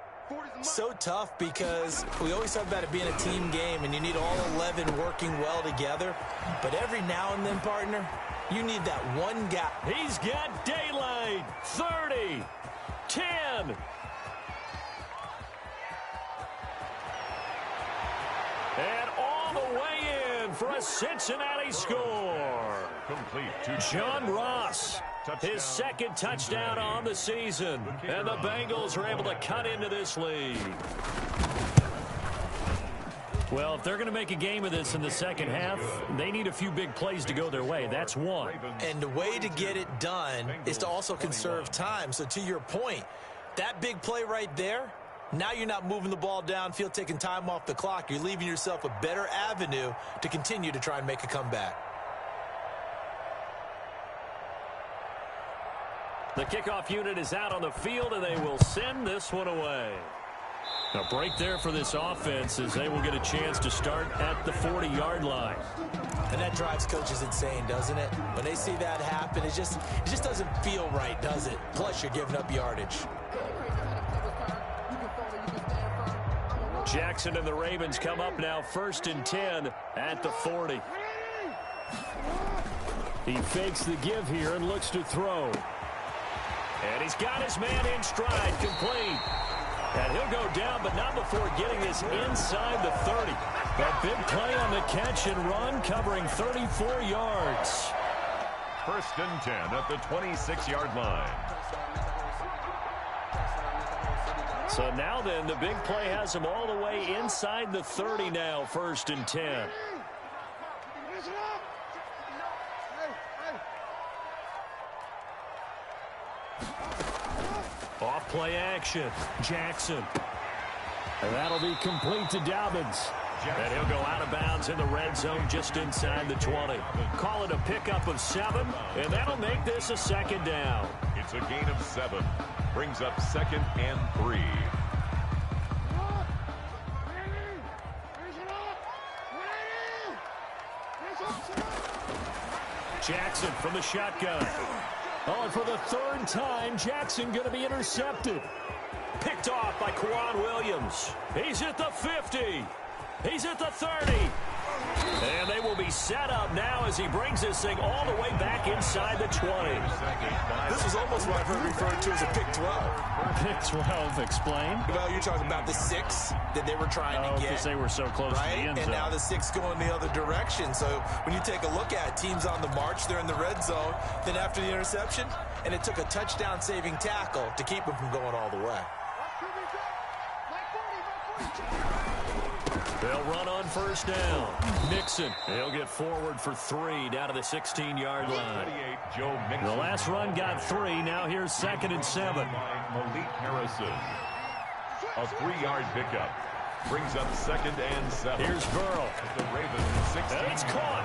So tough because we always talk about it being a team game, and you need all 11 working well together. But every now and then, partner, you need that one guy. He's got daylight. 30, 10. And all the way in for a Cincinnati score. Complete to John Ross, his second touchdown on the season. And the Bengals are able to cut into this lead. Well, if they're going to make a game of this in the second half, they need a few big plays to go their way. That's one. And the way to get it done is to also conserve time. So to your point, that big play right there, now you're not moving the ball downfield, taking time off the clock. You're leaving yourself a better avenue to continue to try and make a comeback. The kickoff unit is out on the field, and they will send this one away. A break there for this offense as they will get a chance to start at the 40-yard line. And that drives coaches insane, doesn't it? When they see that happen, it just doesn't feel right, does it? Plus, you're giving up yardage. Jackson and the Ravens come up now 1st and 10 at the 40. He fakes the give here and looks to throw. And he's got his man in stride, complete. And he'll go down, but not before getting this inside the 30. A big play on the catch and run, covering 34 yards. 1st and 10 at the 26-yard line. So now then, the big play has him all the way inside the 30 now, 1st and 10. Off play action. Jackson. And that'll be complete to Dobbins. And he'll go out of bounds in the red zone just inside the 20. Call it a pickup of 7, and that'll make this a 2nd down. It's a gain of 7. Brings up 2nd and 3. Jackson from the shotgun. Oh, and for the 3rd time, Jackson going to be intercepted. Picked off by Quan Williams. He's at the 50. He's at the 30. And they will be set up now as he brings this thing all the way back inside the 20. This is almost what I've heard referred to as a pick 12. Pick 12, explain. Well, you're talking about the 6 that they were trying to get. Because they were so close to the end zone. And now the 6 going the other direction. So when you take a look at it, teams on the march, they're in the red zone. Then after the interception, and it took a touchdown-saving tackle to keep them from going all the way. They'll run on 1st down. Mixon. He'll get forward for 3 down to the 16-yard line. The last run got 3. Now here's 2nd and 7. Malik Harrison. A 3-yard pickup. Brings up 2nd and 7. Here's Burrow. The Ravens 16. And it's caught.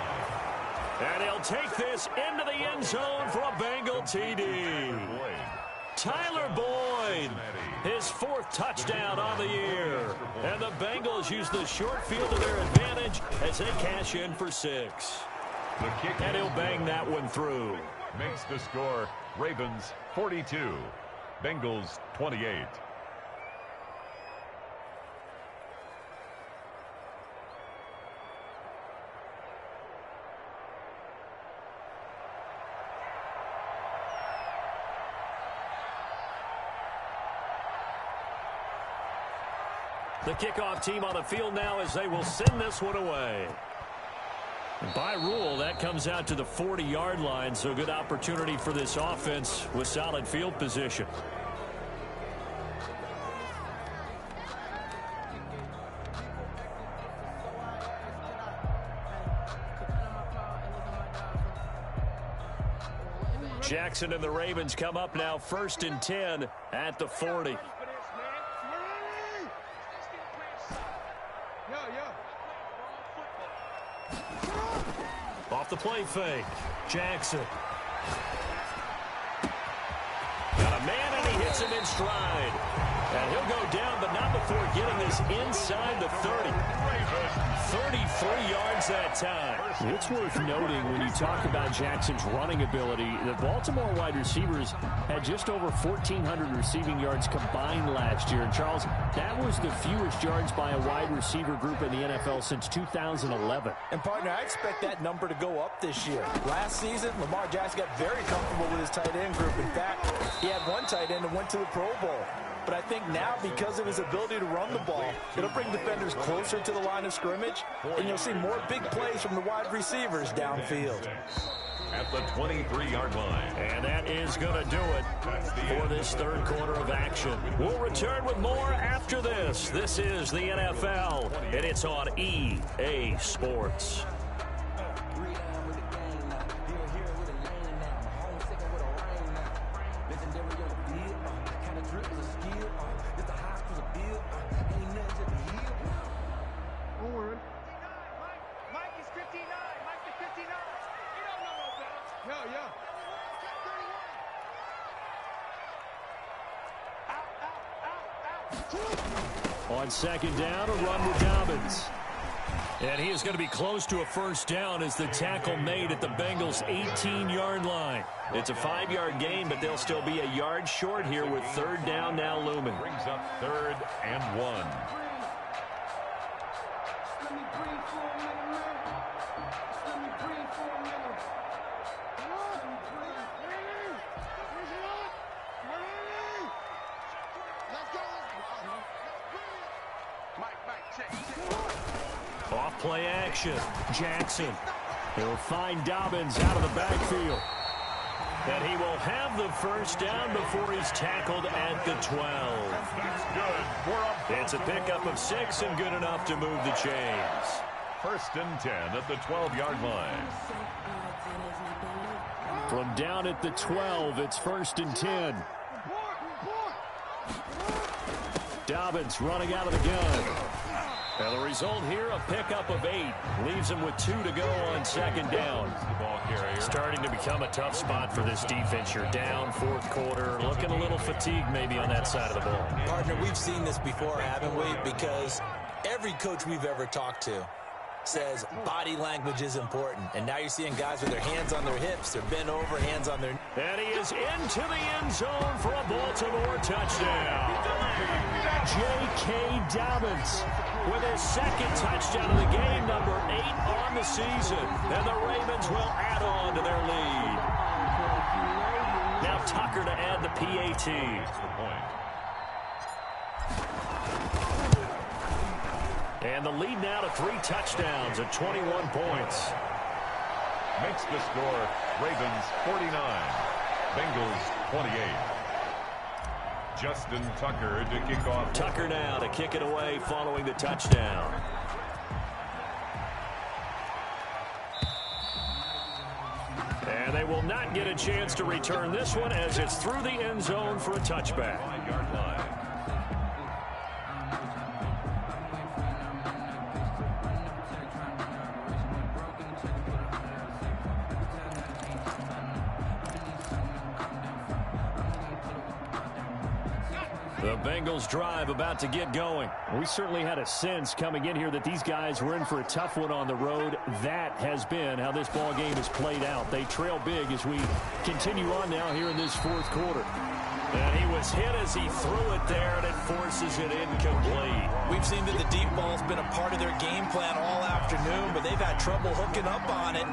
And he'll take this into the end zone for a Bengal TD. Tyler Boyd, his 4th touchdown on the year. And the Bengals use the short field to their advantage as they cash in for 6. The kick, and he'll bang that one through. Makes the score Ravens 42, Bengals 28. The kickoff team on the field now as they will send this one away. By rule, that comes out to the 40-yard line, so good opportunity for this offense with solid field position. Jackson and the Ravens come up now 1st and 10 at the 40. Off the play fake. Jackson. Got a man, and he hits him in stride. And he'll go down, but not before getting this inside the 30. 33 yards that time. It's worth noting when you talk about Jackson's running ability, the Baltimore wide receivers had just over 1,400 receiving yards combined last year. And, Charles, that was the fewest yards by a wide receiver group in the NFL since 2011. And, partner, I expect that number to go up this year. Last season, Lamar Jackson got very comfortable with his tight end group. In fact, he had one tight end that went to the Pro Bowl. But I think now, because of his ability to run the ball, it'll bring defenders closer to the line of scrimmage, and you'll see more big plays from the wide receivers downfield. At the 23-yard line. And that is going to do it for this third quarter of action. We'll return with more after this. This is the NFL, and it's on EA Sports. On second down, a run with Dobbins. And he is going to be close to a first down as the tackle made at the Bengals' 18-yard line. It's a 5-yard gain, but they'll still be a yard short here with third down now looming. Brings up 3rd and 1. Off play action. Jackson. He'll find Dobbins out of the backfield. And he will have the first down before he's tackled at the 12. That's good. It's a pickup of 6 and good enough to move the chains. 1st and 10 at the 12-yard line. From down at the 12, it's 1st and 10. Dobbins running out of the gun. And the result here, a pickup of 8. Leaves him with 2 to go on second down. Starting to become a tough spot for this defense. You're down 4th quarter. Looking a little fatigued maybe on that side of the ball. Partner, we've seen this before, haven't we? Because every coach we've ever talked to says body language is important. And now you're seeing guys with their hands on their hips. They're bent over, hands on their... And he is into the end zone for a Baltimore touchdown. J.K. Dobbins with his 2nd touchdown of the game, number 8 on the season. And the Ravens will add on to their lead. Now Tucker to add the PAT. And the lead now to 3 touchdowns at 21 points. Makes the score Ravens 49, Bengals 28. Justin Tucker to kick off. Tucker now to kick it away following the touchdown. And they will not get a chance to return this one as it's through the end zone for a touchback. 5-yard line. The Bengals drive about to get going. We certainly had a sense coming in here that these guys were in for a tough one on the road. That has been how this ball game has played out. They trail big as we continue on now here in this 4th quarter. And he was hit as he threw it there, and it forces it incomplete. We've seen that the deep ball's been a part of their game plan all afternoon, but they've had trouble hooking up on it,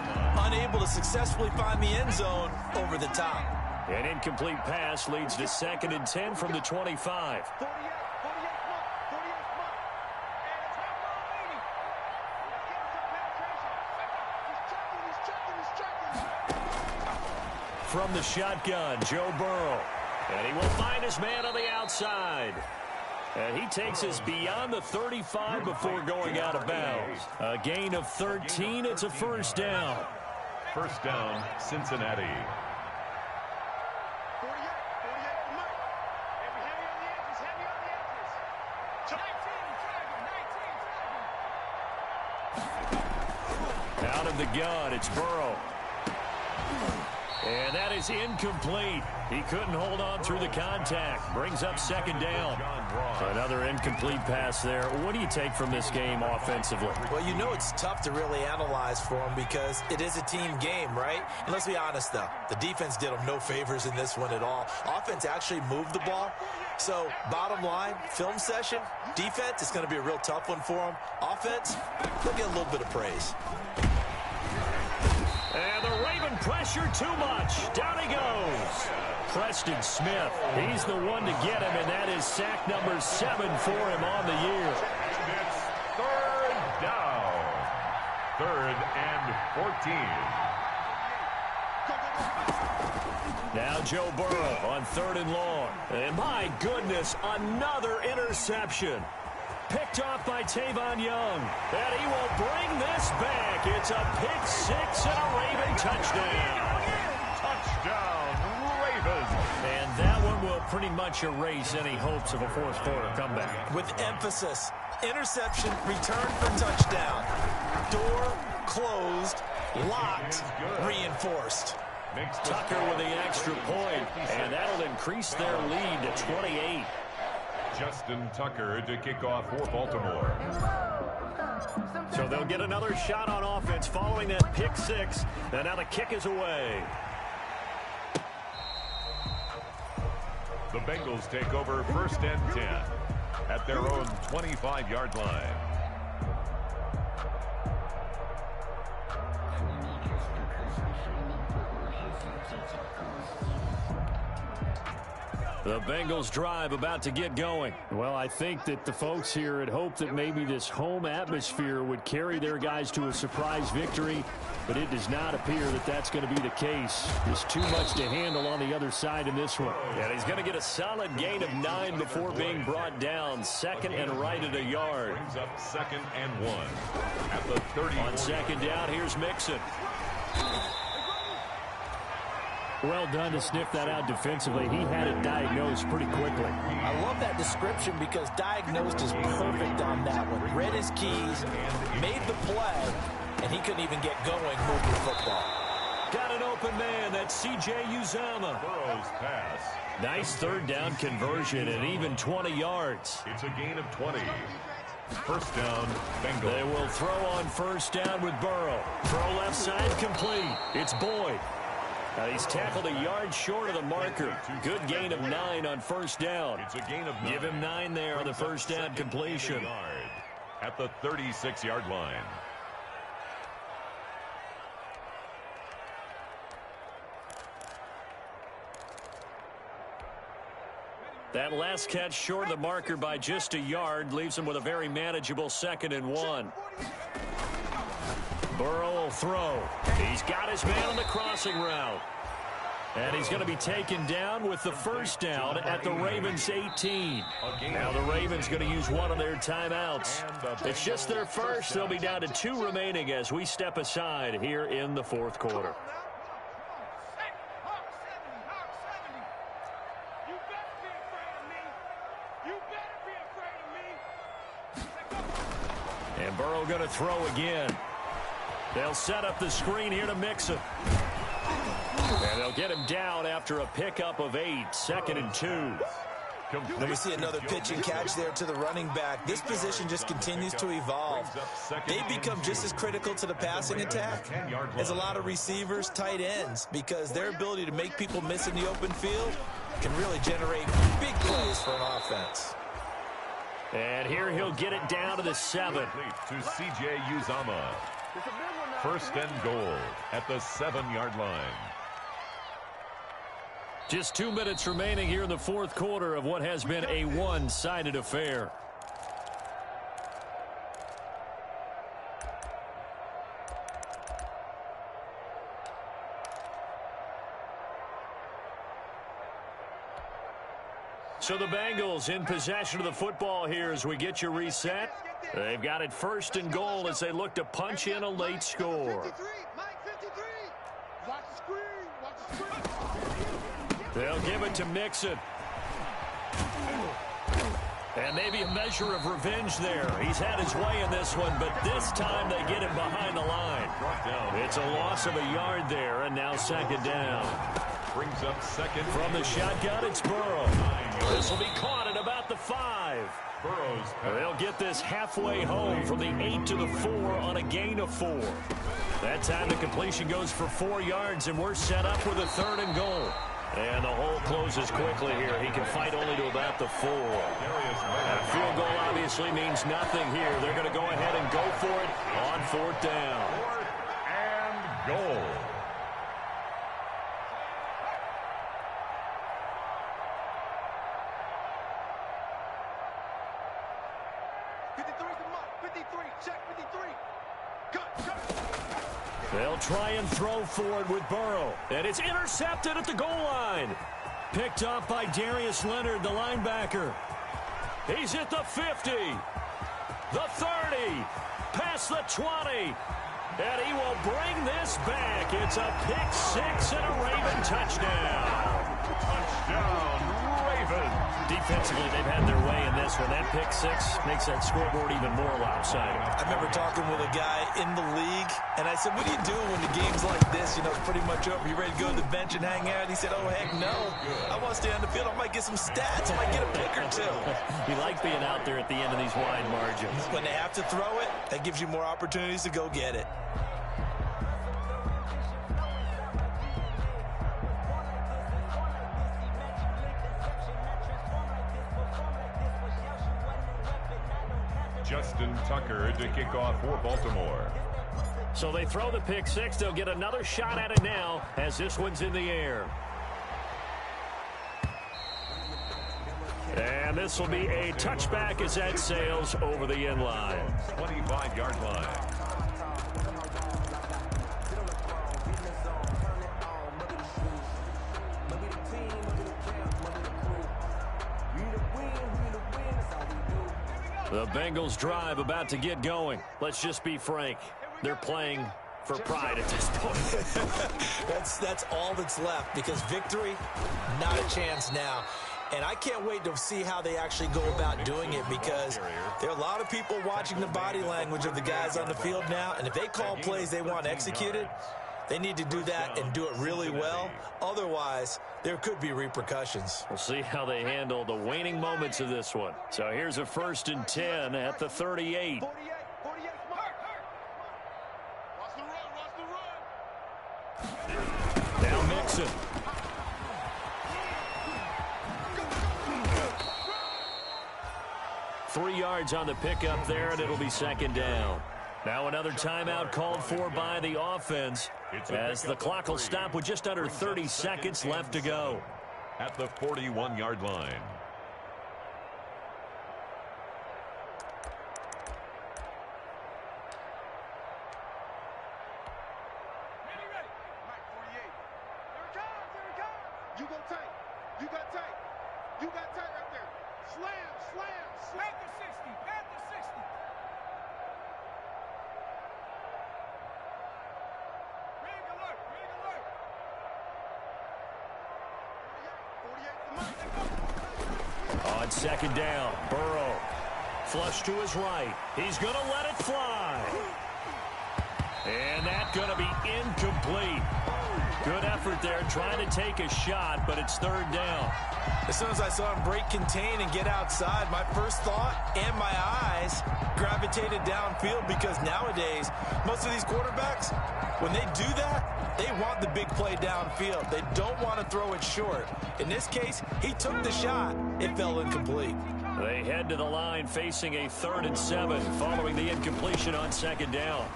unable to successfully find the end zone over the top. An incomplete pass leads to 2nd and 10 from the 25. From the shotgun, Joe Burrow. And he will find his man on the outside. And he takes us beyond the 35 before going out of bounds. A gain of 13. It's a first down. First down, Cincinnati. for Mike. Heavy on the edges, heavy on the edges. 19. Out of the gun, it's Burrow. And that is incomplete. He couldn't hold on through the contact. Brings up second down. Another incomplete pass there. What do you take from this game offensively? Well, you know it's tough to really analyze for him because it is a team game, right? And let's be honest, though. The defense did them no favors in this one at all. Offense actually moved the ball. So, bottom line, film session, defense, it's going to be a real tough one for them. Offense, they'll get a little bit of praise. And the Raven pressure too much. Down he goes. Preston Smith, he's the one to get him, and that is sack number 7 for him on the year. It's third down. 3rd and 14. Now Joe Burrow on 3rd and long. And my goodness, another interception. Picked off by Tavon Young. And he will bring this back. It's a pick 6 and a Raven touchdown. Touchdown, Ravens. And that one will pretty much erase any hopes of a fourth quarter comeback. With emphasis, interception, return for touchdown. Door closed, locked, reinforced. Tucker with the extra point, and that'll increase their lead to 28. Justin Tucker to kick off for Baltimore. So they'll get another shot on offense following that pick 6. And now the kick is away. The Bengals take over 1st and 10 at their own 25-yard line. The Bengals drive about to get going. Well, I think that the folks here had hoped that maybe this home atmosphere would carry their guys to a surprise victory, but it does not appear that that's going to be the case. There's too much to handle on the other side in this one. And he's going to get a solid gain of 9 before being brought down. 2nd and right at a yard. Brings up 2nd and 1 at the 30. On 2nd down, here's Mixon. Well done to sniff that out defensively. He had it diagnosed pretty quickly. I love that description because diagnosed is perfect on that one. Read his keys, made the play, and he couldn't even get going moving the football. Got an open man. That's C.J. Uzomah. Burrow's pass. Nice 3rd down conversion and even 20 yards. It's a gain of 20. 1st down, Bengals. They will throw on 1st down with Burrow. Throw left side complete. It's Boyd. Now he's tackled a yard short of the marker. Good gain of 9 on 1st down. It's a gain of 9. Give him 9 there on the 1st down completion. At the 36-yard line. That last catch short of the marker by just a yard leaves him with a very manageable 2nd and 1. Burrow will throw. He's got his man on the crossing route. And he's going to be taken down with the 1st down at the Ravens' 18. Now the Ravens going to use one of their timeouts. It's just their first. They'll be down to 2 remaining as we step aside here in the 4th quarter. And Burrow going to throw again. They'll set up the screen here to Mixon. And they'll get him down after a pickup of 8. 2nd and 2. Let me see another pitch and catch there to the running back. This position just continues to evolve. They become just as critical to the passing attack as a lot of receivers, tight ends, because their ability to make people miss in the open field can really generate big plays for an offense. And here he'll get it down to the 7. To C.J. Uzomah. 1st and goal at the 7-yard line. Just 2 minutes remaining here in the 4th quarter of what has been a one-sided affair. So the Bengals in possession of the football here as we get you reset. They've got it 1st and goal as they look to punch in a late score. They'll give it to Mixon. And maybe a measure of revenge there. He's had his way in this one, but this time they get him behind the line. It's a loss of a yard there, and now second down. Brings up second. From the shotgun, it's Burrow. This will be caught at about the 5. They'll get this halfway home from the 8 to the 4 on a gain of 4. That time the completion goes for 4 yards, and we're set up with a 3rd and goal. And the hole closes quickly here. He can fight only to about the 4. And a field goal obviously means nothing here. They're going to go ahead and go for it on 4th down. 4th and goal. They'll try and throw forward with Burrow. And it's intercepted at the goal line. Picked up by Darius Leonard, the linebacker. He's at the 50. The 30. Past the 20. And he will bring this back. It's a pick 6 and a Raven touchdown. Touchdown, Raven. Defensively, they've had their way in this one. That pick 6 makes that scoreboard even more lopsided. I remember talking with a guy in the league, and I said, what do you do when the game's like this? You know, it's pretty much over. You ready to go to the bench and hang out? He said, oh, heck no. I want to stay on the field. I might get some stats. I might get a pick or 2. You like being out there at the end of these wide margins. When they have to throw it, that gives you more opportunities to go get it. Justin Tucker to kick off for Baltimore. So they throw the pick 6. They'll get another shot at it now as this one's in the air. And this will be a touchback as that sails over the end line. 25-yard line. The Bengals drive about to get going. Let's just be frank. They're playing for pride at this point. That's all that's left, because victory, not a chance now. And I can't wait to see how they actually go about doing it, because there are a lot of people watching the body language of the guys on the field now, and if they call plays they want executed, they need to do that and do it really well. Otherwise, there could be repercussions. We'll see how they handle the waning moments of this one. So here's a 1st and 10 at the 38. Now Mixon. Three yards on the pickup there, and it'll be second down. Now another timeout called for by the offense as the clock will stop with just under 30 seconds left to go. At the 41-yard line. You go tight. You got tight. You got tight right there. Slam, slam, slam. Back to 60. Back to 60. Rig alert. Rig alert. 48. On second down, Burrow. Flush to his right. He's going to let it fly. And that's going to be incomplete. Good effort there trying to take a shot, but it's third down. As soon as I saw him break contain and get outside, my first thought and my eyes gravitated downfield, because nowadays, most of these quarterbacks, when they do that, they want the big play downfield. They don't want to throw it short. In this case, he took the shot. It fell incomplete. They head to the line facing a 3rd and 7 following the incompletion on second down.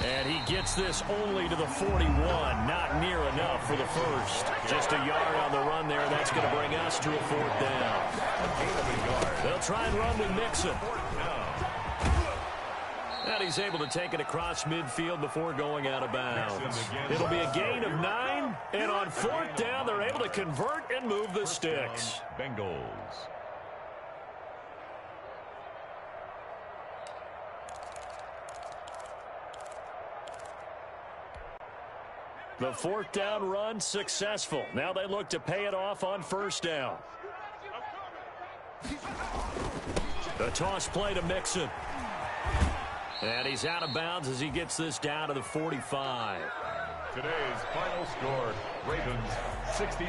And he gets this only to the 41. Not near enough for the first. Just a yard on the run there. That's going to bring us to a 4th down. They'll try and run with Mixon. And he's able to take it across midfield before going out of bounds. It'll be a gain of 9. And on 4th down, they're able to convert and move the sticks. Bengals. The fourth down run successful. Now they look to pay it off on first down. The toss play to Mixon. And he's out of bounds as he gets this down to the 45. Today's final score, Ravens 60.